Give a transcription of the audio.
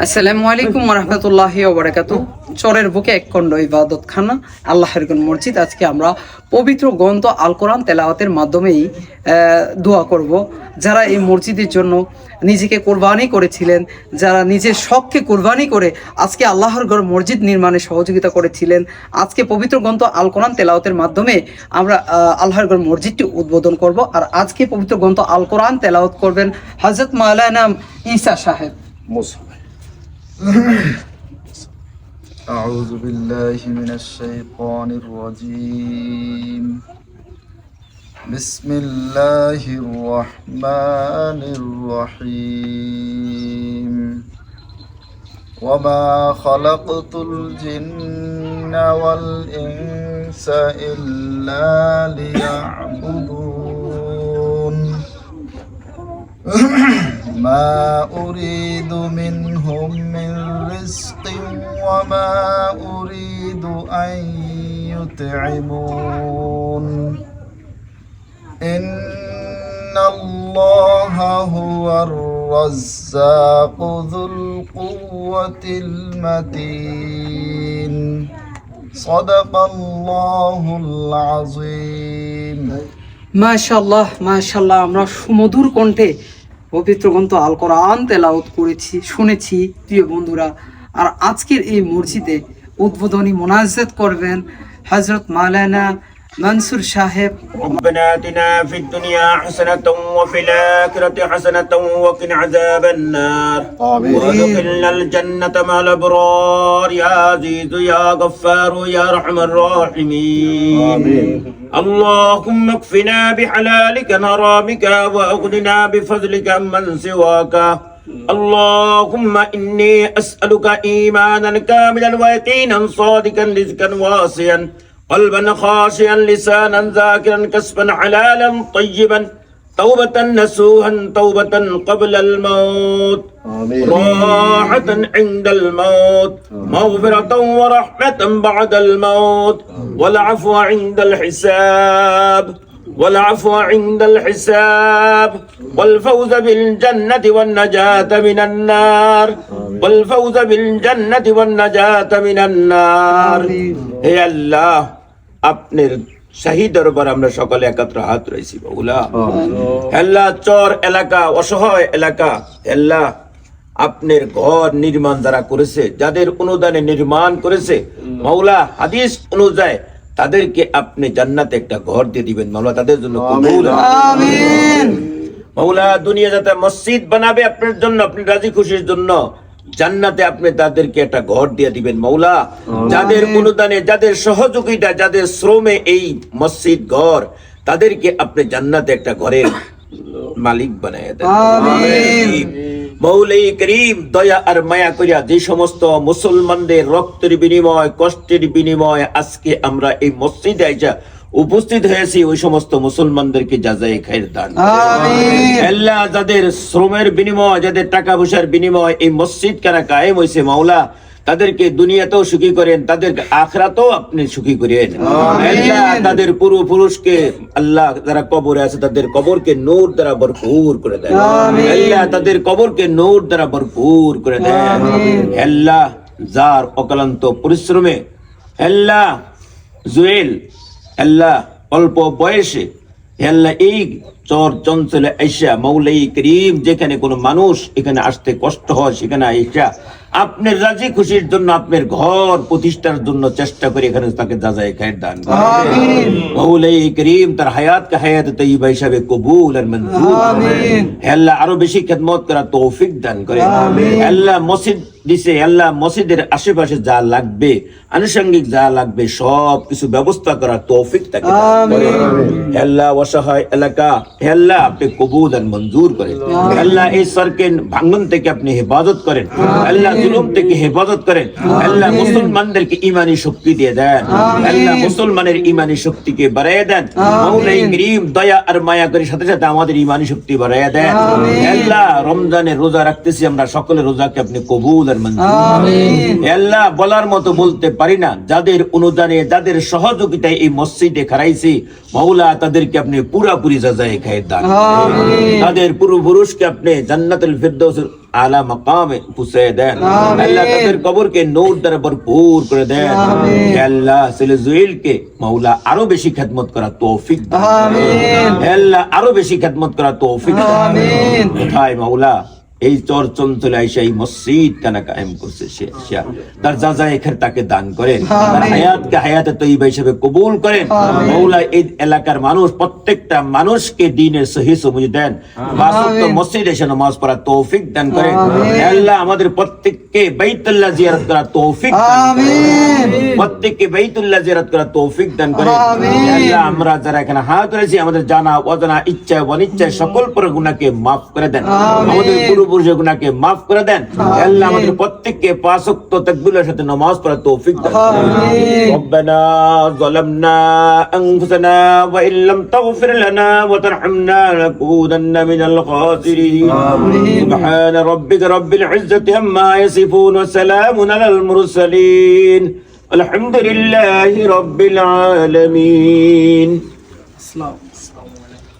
আসসালামু আলাইকুম রহমতুল্লাহি ওবারাকাতু। চরের বুকে এক খণ্ড ইবাদতখানা আল্লাহর মসজিদ। আজকে আমরা পবিত্র গ্রন্থ আল কোরআন তেলাওয়াতের মাধ্যমেই দোয়া করব। যারা এই মসজিদের জন্য নিজেকে কোরবানি করেছিলেন, যারা নিজের শখকে কোরবানি করে আজকে আল্লাহর ঘর মসজিদ নির্মাণে সহযোগিতা করেছিলেন, আজকে পবিত্র গ্রন্থ আল কোরআন তেলাওয়াতের মাধ্যমে আমরা আল্লাহর ঘর মসজিদটি উদ্বোধন করব। আর আজকে পবিত্র গ্রন্থ আল কোরআন তেলাওয়াত করবেন হযরত মাওলানা ঈসা সাহেব। أعوذ بالله من الشيطان الرجيم. بسم الله الرحمن الرحيم. وما خلقت الجن والإنس إلا ليعبدون. ما أريد منهم من رزق وما أريد أن يطعمون. إن الله هو الرزاق ذو القوة المتين. صدق الله العظيم. মাশাআল্লাহ মাশাআল্লাহ, আমরা সুমধুর কণ্ঠে পবিত্র গ্রন্থ আল কোরআন তেলাওয়াত করেছি, শুনেছি প্রিয় বন্ধুরা। আর আজকের এই মসজিদে উদ্বোধনী মোনাজাত করবেন হযরত মাওলানা মনসুর সাহেব। ربنا آتنا في الدنيا حسنة وفي الآخرة حسنة وقنا عذاب النار. وادخلنا الجنة مع الأبرار يا عزيز يا غفار يا أرحم الراحمين. اللهم اكفنا بحلالك عن حرامك واغننا بفضلك عمن سواك. اللهم إني أسألك إيمانا كاملا ويقينا صادقا رزقا واسعا قلبا خاشعا لسانا ذاكرا كسبا حلالا طيبا توبة نسوها توبة قبل الموت راحة عند الموت مغفرة ورحمة بعد الموت والعفو عند الحساب والعفو عند الحساب والفوز بالجنة والنجاة من النار والفوز بالجنة والنجاة من النار. হে আল্লাহ, আপনার শাহী দরবার আমরা সকলে একত্র হাত রয়েছি বাউলা। আল্লাহ, চর এলাকা, অসহায় এলাকা, আল্লাহ আপনার ঘর নির্মাণ যারা করেছে, যাদের অনুদানে নির্মাণ করেছে মাওলা, হাদিস অনুযায়ী তাদেরকে আপনি জান্নাতে একটা ঘর দিয়ে দিবেন মাওলা, তাদের জন্য কবুল আমিন। মাওলা, দুনিয়া যাতে মসজিদ বানাবে আপনার জন্য, আপনি রাজি খুশির জন্য, জান্নাতে আপনি তাদেরকে একটা ঘর দিয়ে দিবেন মাওলা। যাদের অনুদানে, যাদের সহযোগিতা, যাদের শ্রমে এই মসজিদ ঘর, তাদেরকে আপনি জান্নাতে একটা ঘরের মালিক বানায় দেন আমিন। মৌলাই করিম, দয়া আর মায়া করিয়া যে সমস্ত মুসলমানদের রক্তের বিনিময়, কষ্টের বিনিময় আজকে আমরা এই মসজিদে আইসা উপস্থিত হয়েছি, ওই সমস্ত মুসলমানদেরকে জাযায়ে খায়র দান আমিন। আল্লাহ, যাদের শ্রমের বিনিময়, যাদের টাকা পয়সার বিনিময় এই মসজিদ কানা কায়েম হয়েছে মাওলা, তাদেরকে দুনিয়াতেও সুখী করেন, তাদের আখিরাতেও আপনি সুখী করেন আল্লাহ। তাদের পূর্বপুরুষকে আল্লাহ যারা কবরে আছে, তাদের কবরকে নূর দ্বারা ভরপুর করে দেন আল্লাহ, তাদের কবরকে নূর দ্বারা ভরপুর করে দেন আল্লাহ। যার অক্লান্ত পরিশ্রমে আল্লাহ জুয়েল আল্লাহ অল্প বয়সে আল্লাহ এই চর চঞ্চলে আইসা মৌলাই করিম, যেখানে কোনো মানুষ এখানে আসতে কষ্ট হয় সেখানে আইসা আপনার রাজি খুশির জন্য, আপনার ঘর প্রতিষ্ঠার জন্য চেষ্টা করে এখানে তাকে জাযায়ে খায়র দান আমিন। মৌলাই করিম তার হায়াতকে হায়াত তাইয়্যিবা হিসাবে কবুল আর মঞ্জুর আমিন। আল্লাহ আরো বেশি খেদমত করার তৌফিক দান করে আমিন। আল্লাহ মসজিদ দিছে, আল্লাহ মসজিদের আশেপাশে যা লাগবে, আনুষঙ্গিক যা লাগবে সব কিছু ব্যবস্থা করার তৌফিক তাকে দান করে আল্লাহ। অসহায় এলাকা আল্লাহ আপনি কবুল আর মঞ্জুর করেন আল্লাহ। এই সরকার ভাঙন থেকে আপনি হেফাজত করেন আল্লাহ, জুলুম থেকে হেফাজত করেন আল্লাহ। মুসলমানদেরকে ঈমানি শক্তি দিয়ে দেন আল্লাহ, মুসলমানের ঈমানি শক্তিকে বাড়াইয়া দেন মৌলাই করিম। দয়া আর মায়া করে সাথে সাথে আমাদের ঈমানি শক্তি বাড়াইয়া দেন আল্লাহ। রমজানের রোজা রাখতেছি আমরা, সকলের রোজাকে আপনি কবুল আর দেন মঞ্জুর। হে আল্লাহ, বলার মতো বলতে পারি না, যাদের অনুদানে যাদের সহযোগিতায় এই মসজিদে খারাইছি মাওলা, তাদেরকে আপনি পুরাপুরি যাজায়ে খায়ের দান করেন। তাদের পূর্বপুরুষকে আপনি জান্নাতুল ফিরদৌসের আলা মাকামে পৌঁছে দেন। আল্লাহ, তাদের কবরকে নূর দ্বারা ভরপুর করে দেন। হে আল্লাহ, ছেলে জুয়েলকে মাওলা আরো বেশি খেদমত করা তৌফিক দান করেন। হে আল্লাহ, আরো বেশি খেদমত করা তৌফিক দান করেন। কোথায় মাওলা এই চর চঞ্চলে আইসা এই মসজিদ কানা কায়েম করছে, সে তার যাজায়ে খায়ের তাকে দান করেন, তার হায়াতকে হায়াতে তয়্যিবা হিসেবে কবুল করেন। মাওলা, এই এলাকার মানুষ প্রত্যেকটা মানুষকে দ্বীনের সহি সমঝ দেন, পাঁচ ওয়াক্ত মসজিদে এসে নামাজ পড়ার তৌফিক দান করেন। হে আল্লাহ, আমাদের প্রত্যেককে বাইতুল্লাহ জিয়ারত করার তৌফিক দান করেন, প্রত্যেককে বাইতুল্লাহ জিয়ারত করার তৌফিক দান করেন। হে আল্লাহ, আমরা যারা এখানে হাত ধরেছি, আমাদের জানা অজানা ইচ্ছা অনিচ্ছা সকল পর গুনাহকে মাফ করে দেন, আমাদের পূর্বপুরুষের গুনাহকে মাফ করে দেন। হে আল্লাহ, আমাদের প্রত্যেককে পাঁচ ওয়াক্ত তাকবীরের সাথে নামাজ পড়ার তৌফিক দান করেন। রব্বানা যালামনা আনফুসানা ওয়া ইল্লাম তাগফির লানা ওয়া তারহামনা লাকুনান্না মিনাল খাসিরিন। সুবহানা রাব্বিকা রাব্বিল ইজ্জাতি আম্মা ইয়াসিফুন ওয়া সালামুন আলাল মুরসালিন আলহামদুলিল্লাহি রাব্বিল আলামিন। আসসালামু আলাইকুম।